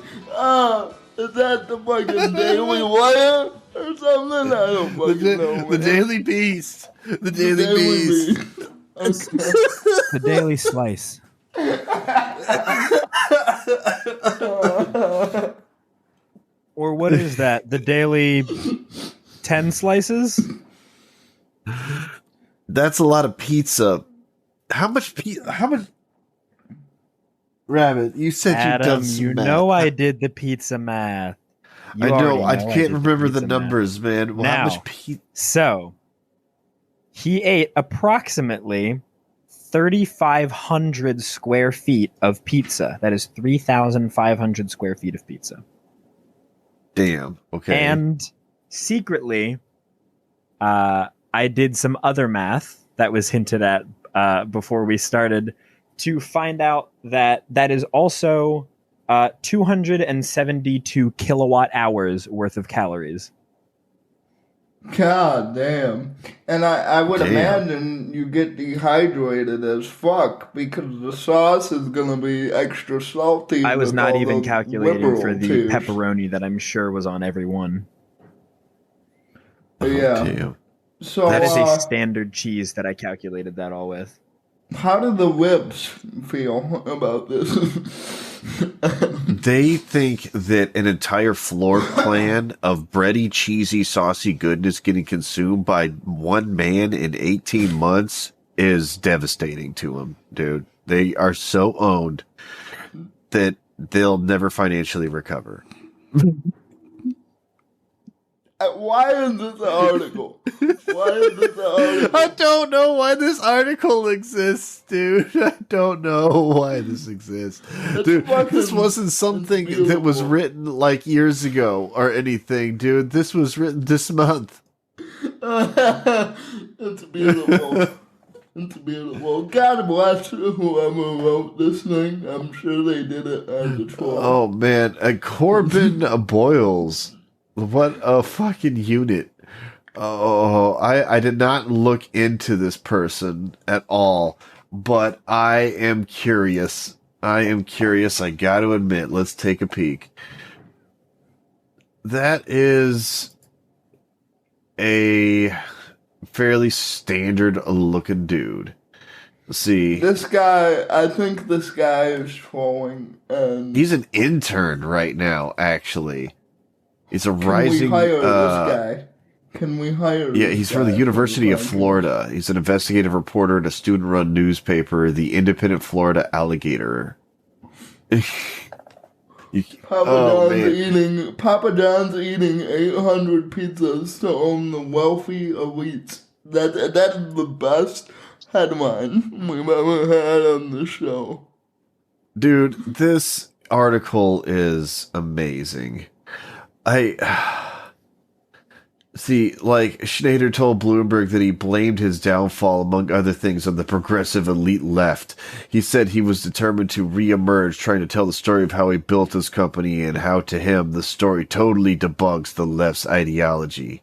Is that the fucking Daily Wire or something? I don't fucking know.
The Daily Beast. The Daily Beast.
Okay.
The Daily Slice. Or what is that? The Daily 10 Slices?
That's a lot of pizza. How much Rabbit, you said
Adam,
you've done some
you
math.
know I did the pizza math. You
I know. I
already
can't
did
remember the
pizza
numbers, man. Well, how
Now,
much pizza?
So, he ate approximately 3,500 square feet of pizza. That is 3,500 square feet of pizza.
Damn. Okay.
And secretly, I did some other math that was hinted at before we started to find out that that is also 272 kilowatt hours worth of calories.
God damn. And I would imagine you get dehydrated as fuck because the sauce is going to be extra salty.
I was
with
not
all
even
the
calculating for the
liberal
pepperoni that I'm sure was on every one.
Yeah.
Damn.
So,
That is a standard cheese that I calculated that all with.
how do the libs feel about this?
They think that an entire floor plan of bready, cheesy, saucy goodness getting consumed by one man in 18 months is devastating to them, dude. They are so owned that they'll never financially recover.
Why is this an article? Why is this an article?
I don't know why this article exists, dude. I don't know why this exists. Dude, this wasn't something that was written like years ago or anything, dude. This was written this month.
It's beautiful. It's beautiful. God bless whoever wrote this thing. I'm sure they did it as a troll.
Oh, man. Corbin Boyles. What a fucking unit. Oh, I did not look into this person at all, but I am curious. I got to admit. Let's take a peek. That is a fairly standard looking dude. Let's see.
This guy, I think this guy is trolling. And
he's an intern right now, actually. He's a
Can
rising.
we hire this guy? Can we hire?
Yeah, he's from the University of Florida. He's an investigative reporter at a student-run newspaper, the Independent Florida Alligator.
Papa John's eating 800 pizzas to own the wealthy elites. That is the best headline we've ever had on the show.
Dude, this article is amazing. See, like, Schneider told Bloomberg that he blamed his downfall, among other things, on the progressive elite left. He said he was determined to re-emerge, trying to tell the story of how he built his company and how, to him, the story totally debunks the left's ideology.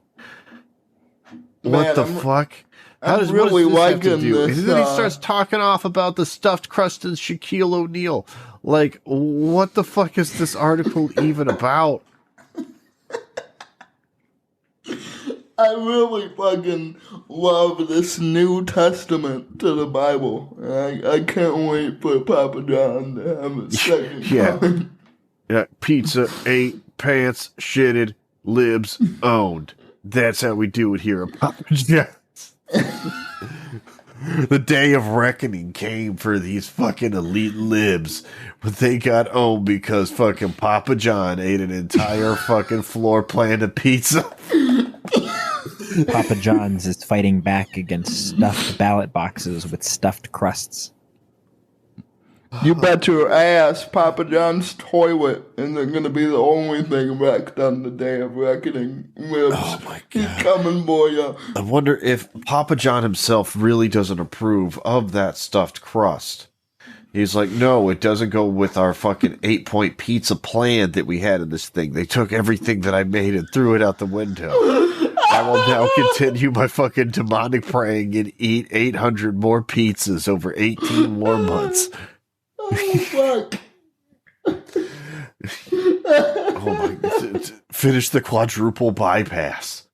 What the fuck?
What does this have to do?
And then he starts talking off about the stuffed crust and Shaquille O'Neal. Like, what the fuck is this article even about?
I really fucking love this New Testament to the Bible. I can't wait for Papa John to have a second coming.
Yeah, pizza, ate, pants, shitted, libs, owned. That's how we do it here at Papa John's. The day of reckoning came for these fucking elite libs, but they got owned because fucking Papa John ate an entire fucking floor plan of pizza.
Papa John's is fighting back against stuffed ballot boxes with stuffed crusts.
You bet your ass Papa John's toilet isn't going to be the only thing wrecked on the day of reckoning. Libs.
Oh my God.
He's coming for you.
I wonder if Papa John himself really doesn't approve of that stuffed crust. He's like, no, it doesn't go with our fucking 8-point pizza plan that we had in this thing. They took everything that I made and threw it out the window. I will now continue my fucking demonic praying and eat 800 more pizzas over 18 more months.
Oh, fuck.
Oh my! Finish the quadruple bypass.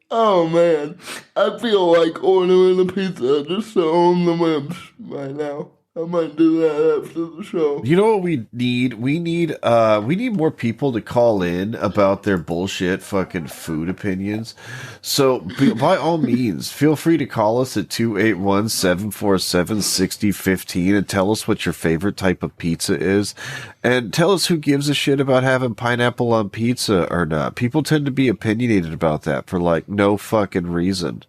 Oh man, I feel like ordering a pizza just to own the libs right now. I might do that after the show.
You know what we need? We need more people to call in about their bullshit fucking food opinions. So by all means, feel free to call us at 281-747-6015 and tell us what your favorite type of pizza is. And tell us who gives a shit about having pineapple on pizza or not. People tend to be opinionated about that for like no fucking reason.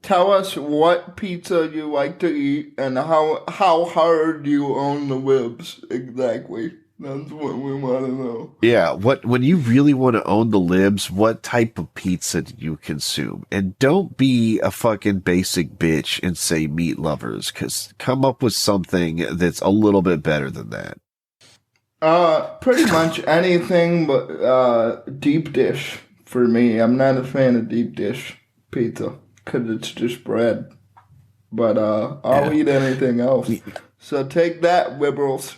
Tell us what pizza you like to eat and how hard you own the libs exactly. That's what we want to know.
Yeah, when you really want to own the libs, what type of pizza do you consume? And don't be a fucking basic bitch and say meat lovers, because come up with something that's a little bit better than that.
Pretty much anything but deep dish for me. I'm not a fan of deep dish pizza. Because it's just bread. But I'll eat anything else. So take that, liberals.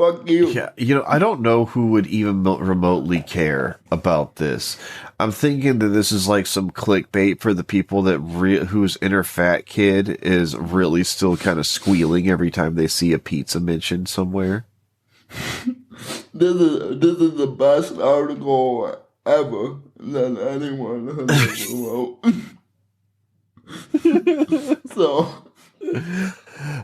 Fuck you.
Yeah, I don't know who would even remotely care about this. I'm thinking that this is like some clickbait for the people that whose inner fat kid is really still kind of squealing every time they see a pizza mentioned somewhere.
This is the best article ever that anyone has ever wrote. So,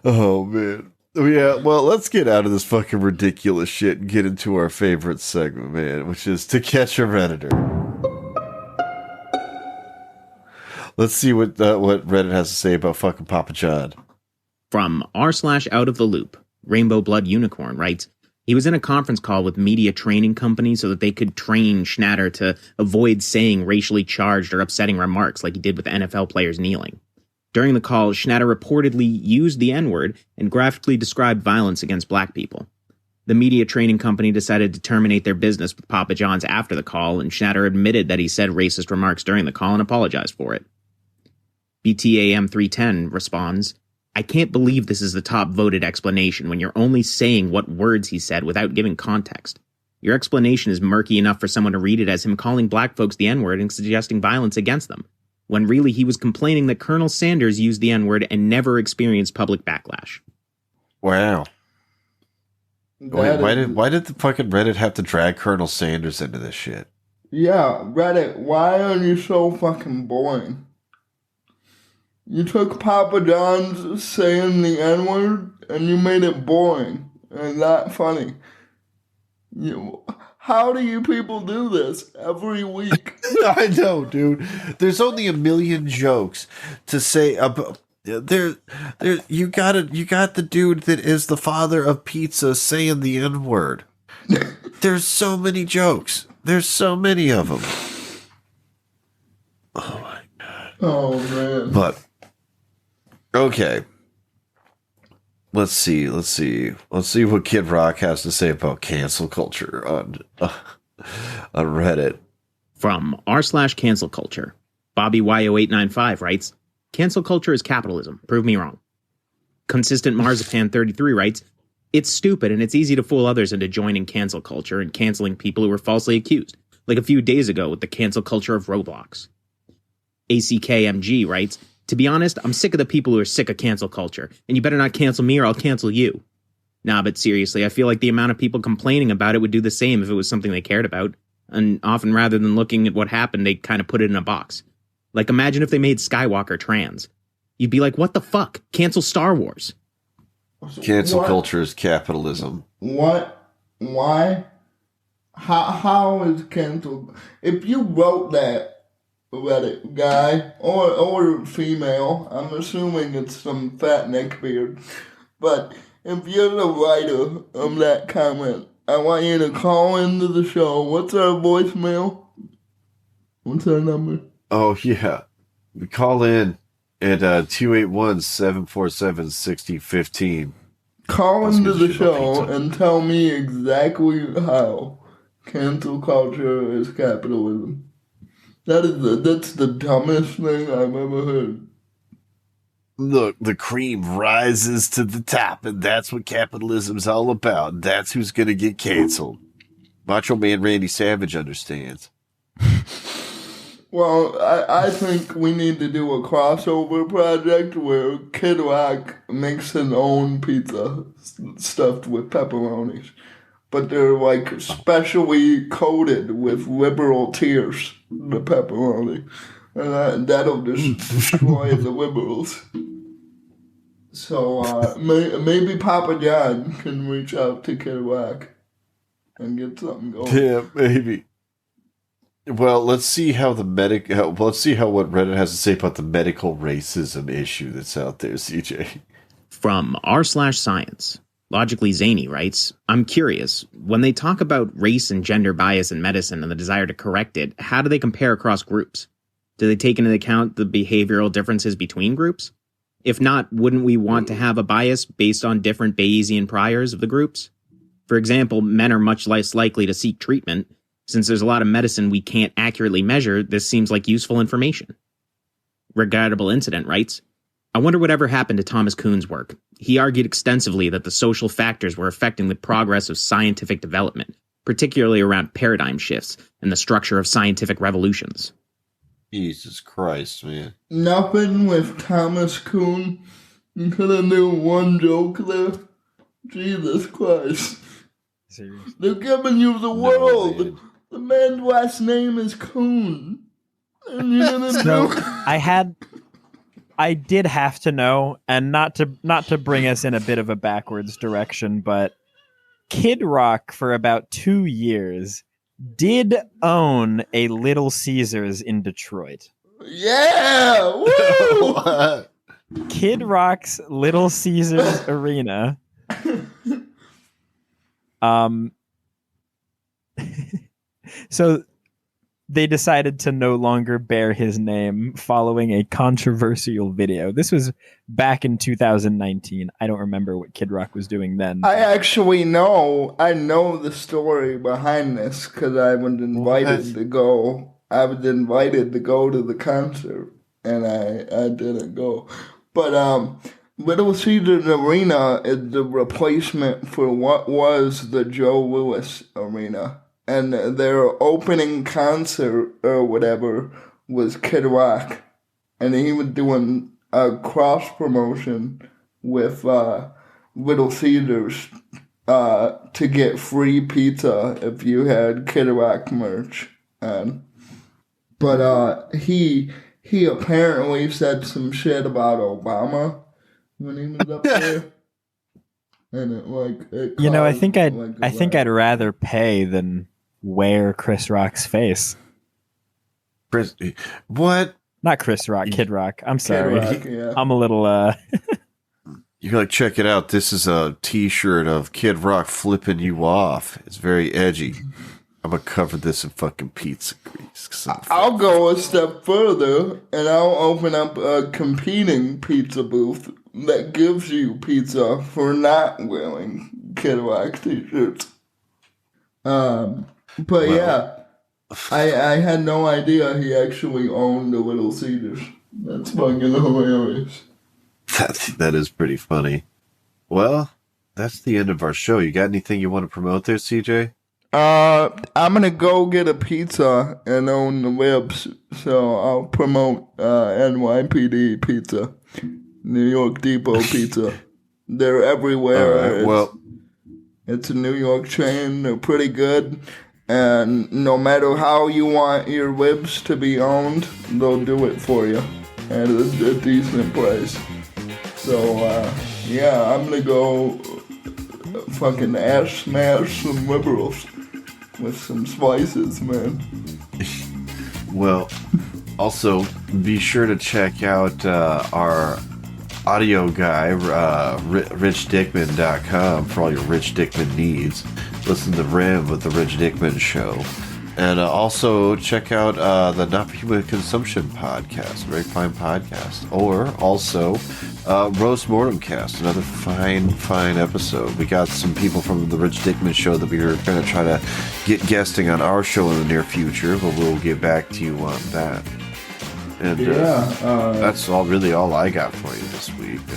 oh man. Yeah, well, let's get out of this fucking ridiculous shit and get into our favorite segment, man, which is To Catch a Redditor. Let's see what Reddit has to say about fucking Papa John.
From r/out of the loop, Rainbow Blood Unicorn writes, he was in a conference call with media training companies so that they could train Schnatter to avoid saying racially charged or upsetting remarks like he did with NFL players kneeling. During the call, Schnatter reportedly used the N-word and graphically described violence against black people. The media training company decided to terminate their business with Papa John's after the call, and Schnatter admitted that he said racist remarks during the call and apologized for it. BTAM310 responds, I can't believe this is the top voted explanation when you're only saying what words he said without giving context. Your explanation is murky enough for someone to read it as him calling black folks the N-word and suggesting violence against them, when really he was complaining that Colonel Sanders used the N-word and never experienced public backlash.
Wow. Wait, why did the fucking Reddit have to drag Colonel Sanders into this shit?
Yeah, Reddit, why are you so fucking boring? You took Papa John's saying the N-word and you made it boring and not funny. How do you people do this every week?
I know, dude. There's only a million jokes to say about. You got the dude that is the father of pizza saying the N-word. There's so many jokes. There's so many of them. Oh my god.
Oh man.
But okay. Let's see what Kid Rock has to say about cancel culture on Reddit.
From r/cancel culture, Bobby YO895 writes, cancel culture is capitalism. Prove me wrong. Consistent Marzipan 33 writes, it's stupid and it's easy to fool others into joining cancel culture and canceling people who were falsely accused, like a few days ago with the cancel culture of Roblox. ACKMG writes, to be honest, I'm sick of the people who are sick of cancel culture, and you better not cancel me or I'll cancel you. Nah, but seriously, I feel like the amount of people complaining about it would do the same if it was something they cared about, and often rather than looking at what happened, they kind of put it in a box. Like, imagine if they made Skywalker trans. You'd be like, what the fuck? Cancel Star Wars.
Cancel culture is capitalism.
What? Why? How is cancel? If you wrote that, Reddit guy or female, I'm assuming it's some fat neckbeard, but if you're the writer of that comment, I want you to call into the show. What's our voicemail? What's our number?
Oh yeah, we call in at 281-747-6015.
Call into the show and tell me exactly how cancel culture is capitalism. That's the dumbest thing I've ever heard.
Look, the cream rises to the top, and that's what capitalism's all about. That's who's going to get canceled. Macho Man Randy Savage understands.
Well, I think we need to do a crossover project where Kid Rock makes his own pizza stuffed with pepperonis. But they're like specially coated with liberal tears, the pepperoni. And that'll just destroy the liberals. So maybe Papa John can reach out to Kid Rock and get something going.
Yeah, maybe. Well, let's see how what Reddit has to say about the medical racism issue that's out there, CJ.
From r/science. Logically Zany writes, I'm curious, when they talk about race and gender bias in medicine and the desire to correct it, how do they compare across groups? Do they take into account the behavioral differences between groups? If not, wouldn't we want to have a bias based on different Bayesian priors of the groups? For example, men are much less likely to seek treatment. Since there's a lot of medicine we can't accurately measure, this seems like useful information. Regrettable Incident writes, I wonder whatever happened to Thomas Kuhn's work. He argued extensively that the social factors were affecting the progress of scientific development, particularly around paradigm shifts and the structure of scientific revolutions.
Jesus Christ, man.
Nothing with Thomas Kuhn. You could have knew one joke there. Jesus Christ.
Seriously.
They're giving you the world.
Man.
The man's last name is Kuhn. And you're gonna
So
do...
I did have to know, and not to bring us in a bit of a backwards direction, but Kid Rock for about 2 years did own a Little Caesars in Detroit.
Yeah! Woo!
What?
Kid Rock's Little Caesars Arena. So they decided to no longer bear his name following a controversial video. This was back in 2019. I don't remember what Kid Rock was doing then.
I actually know. I know the story behind this because I was invited to go. I was invited to go to the concert, and I didn't go. But Little Caesars Arena is the replacement for what was the Joe Louis Arena. And their opening concert or whatever was Kid Rock. And he was doing a cross promotion with Little Caesars to get free pizza if you had Kid Rock merch. But he apparently said some shit about Obama when he was up there. And
I think I'd rather pay than wear Chris Rock's face.
What?
Not Chris Rock, Kid Rock. I'm sorry.
Rock, yeah.
I'm a little
You're like, check it out. This is a t-shirt of Kid Rock flipping you off. It's very edgy. I'm going to cover this in fucking pizza grease.
I'll go a step further and I'll open up a competing pizza booth that gives you pizza for not wearing Kid Rock t-shirts. But yeah, I had no idea he actually owned a Little Caesars. That's fucking hilarious.
That is pretty funny. Well, that's the end of our show. You got anything you want to promote there, CJ?
I'm gonna go get a pizza and own the libs, so I'll promote NYPD Pizza, New York Depot Pizza. They're everywhere.
All right, well,
it's a New York chain. They're pretty good. And no matter how you want your libs to be owned, they'll do it for you at a decent price. So, yeah, I'm gonna go fucking ash smash some liberals with some spices, man.
Well, also, be sure to check out our audio guy, richdickman.com, for all your Rich Dickman needs. Listen to Rim with the Rich Dickman Show. And also check out the Not for Human Consumption podcast, very fine podcast. Or also Roast Mortem Cast, another fine episode. We got some people from the Rich Dickman Show that we are going to try to get guesting on our show in the near future, but we'll get back to you on that. And that's all I got for you this week.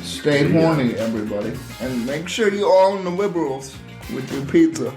Stay horny, everybody. And make sure you own the liberals with your pizza.